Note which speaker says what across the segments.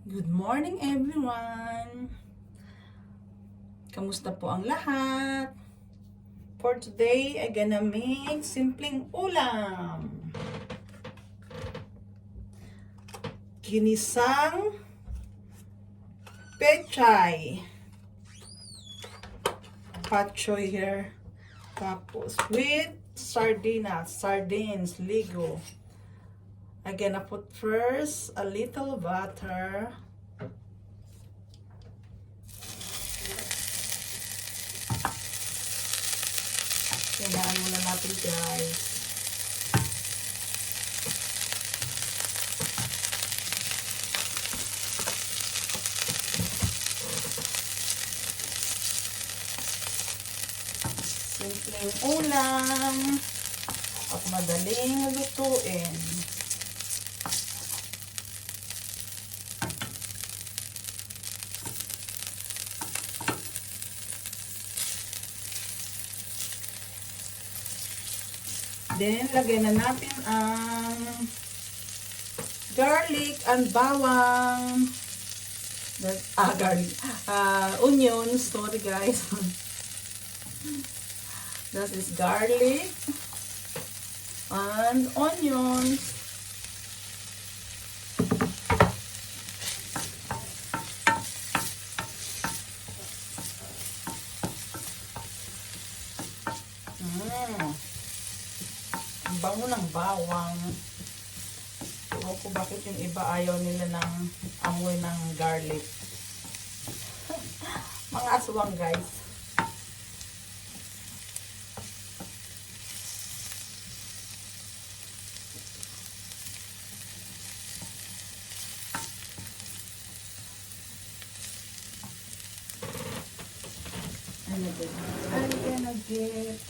Speaker 1: Good morning everyone! Kamusta po ang lahat? For today, I gonna make simpleng ulam. Ginisang Petchay. Petchay here. Tapos with sardines, ligo. I'm gonna put first a little butter. Kailangan muna natin guys. Simpleng ulam at madaling lutuin. Then, lagyan na natin ang garlic and bawang. Garlic. Onions. Sorry guys. That is garlic and onions. Ang bango ng bawang. Ewan ko bakit yung iba ayaw nila ng amoy ng garlic. Mga aswang guys. I'm gonna get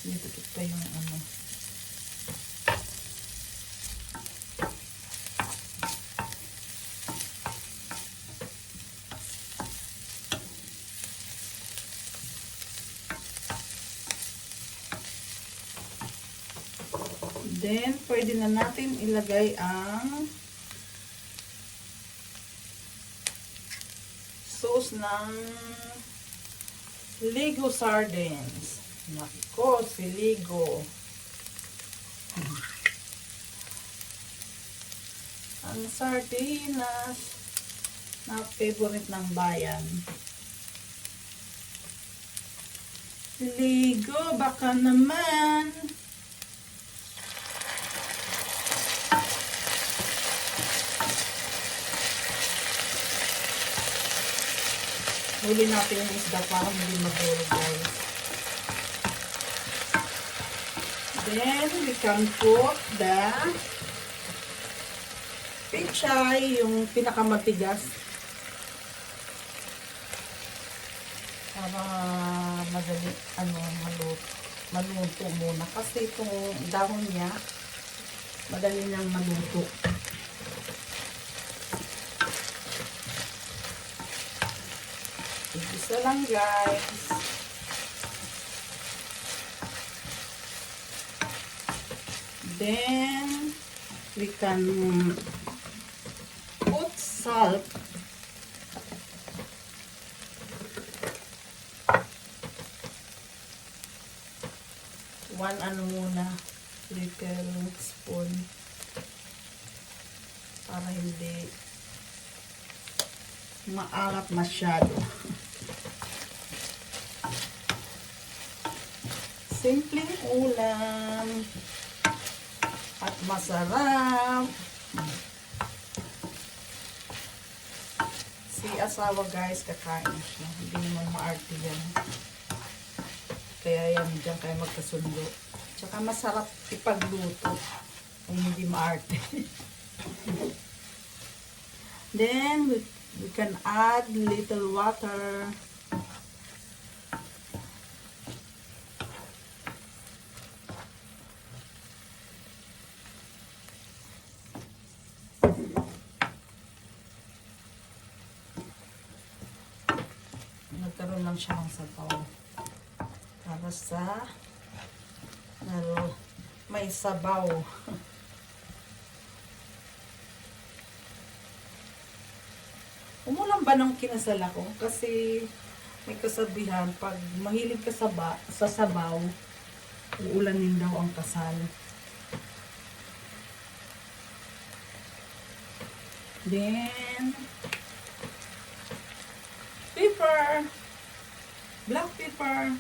Speaker 1: dikit pa yung ano. Then, pwede na natin ilagay ang sauce ng Ligo Sardines. Nako, si Ligo. Ang sardinas na favorite ng bayan. Ligo, baka naman. Huli natin yung isda para hindi mahulog guys. Then, we can put the Petchay, yung pinakamatigas. Para madali, maluto muna. Kasi itong dahon niya, madali niyang maluto. Isa lang guys. Then, we can put salt. One muna, little spoon. Para hindi maalat masyado. Simpleng ulam at masarap. Si asawa guys, kakain siya. Hindi naman maarte yan. Kaya yan, dyan kayo magkasundo. Tsaka masarap ipagluto kung hindi maarte. Then, we can add little water. Nagkaroon lang siya ng sabaw para sa Pero may sabaw. Umulan ba ng kinasal ako? Kasi may kasabihan, pag mahilig ka sa sabaw, uulanin daw ang kasal. Then, pepper. Black pepper.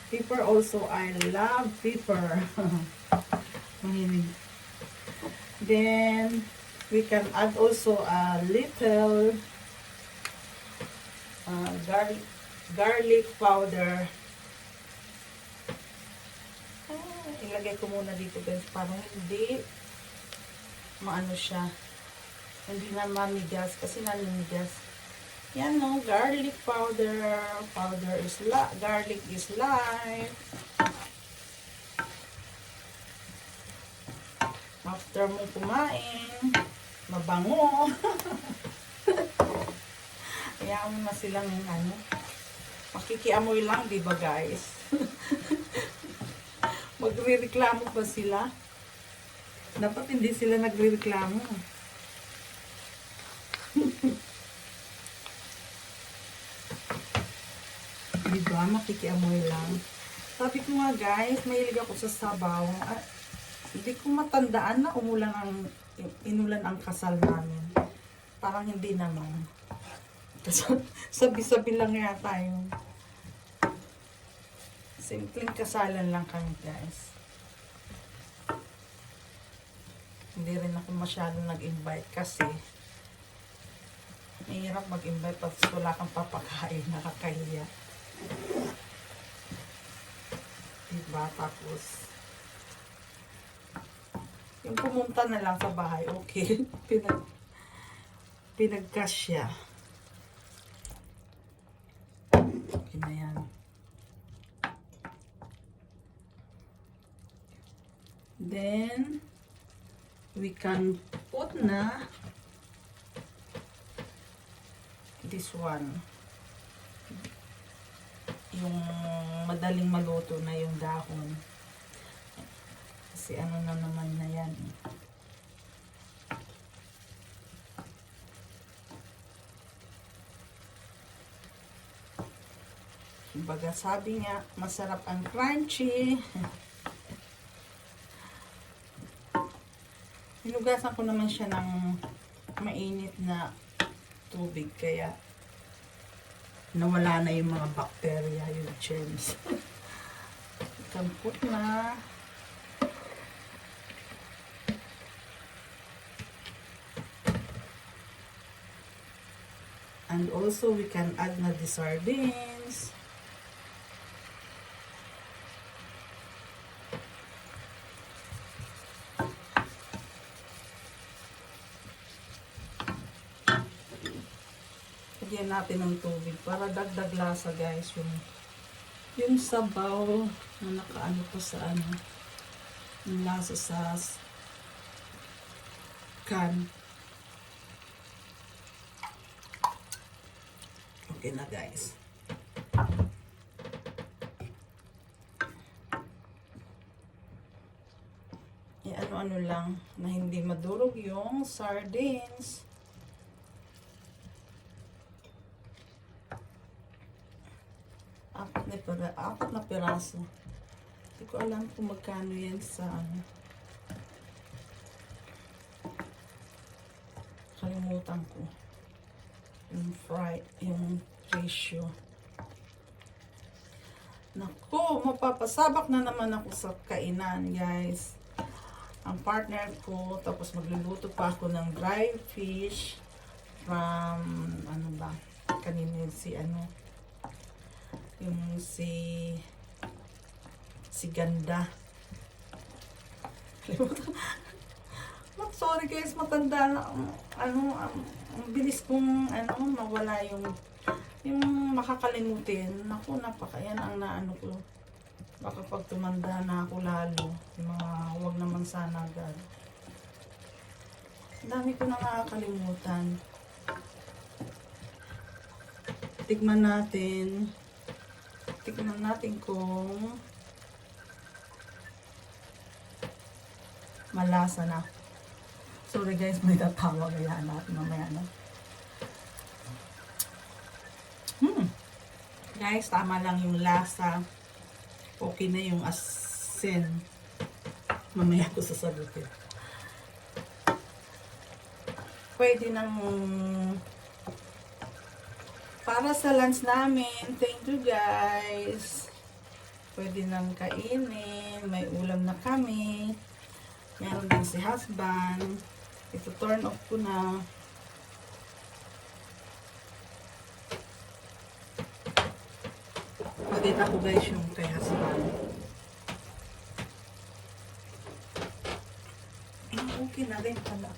Speaker 1: Pepper also, I love pepper. Mahilig. Then, we can add also a little garlic powder. Ilagay ko muna dito guys, parang hindi maano siya, hindi na mamigas kasi naninigas. Yan no, garlic powder. Garlic is life. After mo kumain, mabango. Hayaan mo na silang ano, makikiamoy lang, di ba guys? Magre-reklamo pa sila. Dapat hindi sila nagre-reklamo. Diba? Makikiamoy lang. Sabi ko nga guys, mahilig ako sa sabaw. Hindi ko matandaan na inulan ang kasal namin. Parang hindi naman. Sabi-sabi lang yata yung simpleng kasalan lang kami guys. Hindi rin ako masyadong nag-invite kasi mahirap mag-invite pag wala kang papakain, nakakahiya. Diba? Tapos yung pumunta na lang sa bahay, okay. Pinagkasya. Okay na yan. Then we can put na this one. Yung madaling maluto na yung dahon. Kasi ano na naman na yan. Kumbaga sabi nga, masarap ang crunchy. Hinugasan ko naman siya ng mainit na tubig, kaya nawala na yung mga bacteria, yung germs. Kamput na. And also we can add na the sardines. Lagyan natin ng tubig para dagdag lasa guys, yung sabaw na nakaano po sa ano, yung lasa sa can. Okay na guys. Ano-ano lang na hindi madurog yung sardines. Apat na piraso. Hindi ko alam kung magkano yan sa ano. Kalimutan ko. Yung ratio. Naku, mapapasabak na naman ako sa kainan, guys. Ang partner ko, tapos magluluto pa ako ng dry fish from, ano ba, kanina si Ganda. Sorry guys, matanda na, ang bilis kong, mawala yung makakalimutin. Naku, yan ang naano ko. Baka pag tumanda na ako lalo, huwag naman sana agad. Ang dami ko na nakakalimutan. Tikman natin kung malasa na. Sorry guys, may tatawa kaya natin mamaya na. Guys, tama lang yung lasa. Okay na yung asin. Mamaya ko sasagutin. Pwede nang para sa lunch namin. Thank you guys. Pwede nang kainin. May ulam na kami. Meron din si husband. Ito turn off ko na. Pakita ko guys yung kay husband. Okay na rin pala.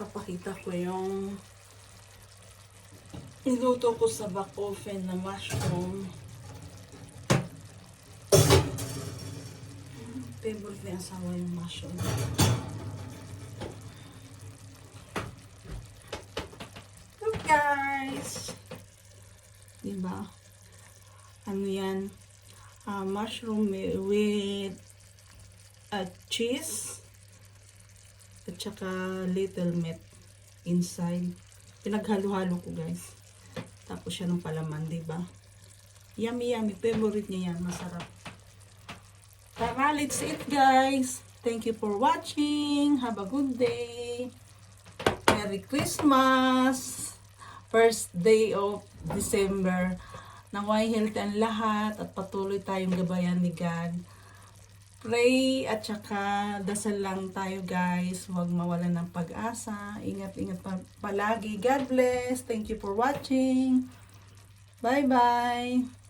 Speaker 1: Papakita ko yung niluto ko sa back oven na mushroom. Favorite ni asawa yung mushroom. Look guys! Diba? Ano yan? Mushroom with cheese at saka little meat inside. Pinaghalo-halo ko guys. Tapos siya ng palaman, diba? Yummy yummy. Favorite niya yan. Masarap. Tara, let's eat guys. Thank you for watching. Have a good day. Merry Christmas. First day of December. Naway healthy ang lahat at patuloy tayong gabayan ni God. Pray at saka dasal lang tayo guys. Huwag mawalan ng pag-asa. Ingat-ingat palagi. God bless. Thank you for watching. Bye-bye.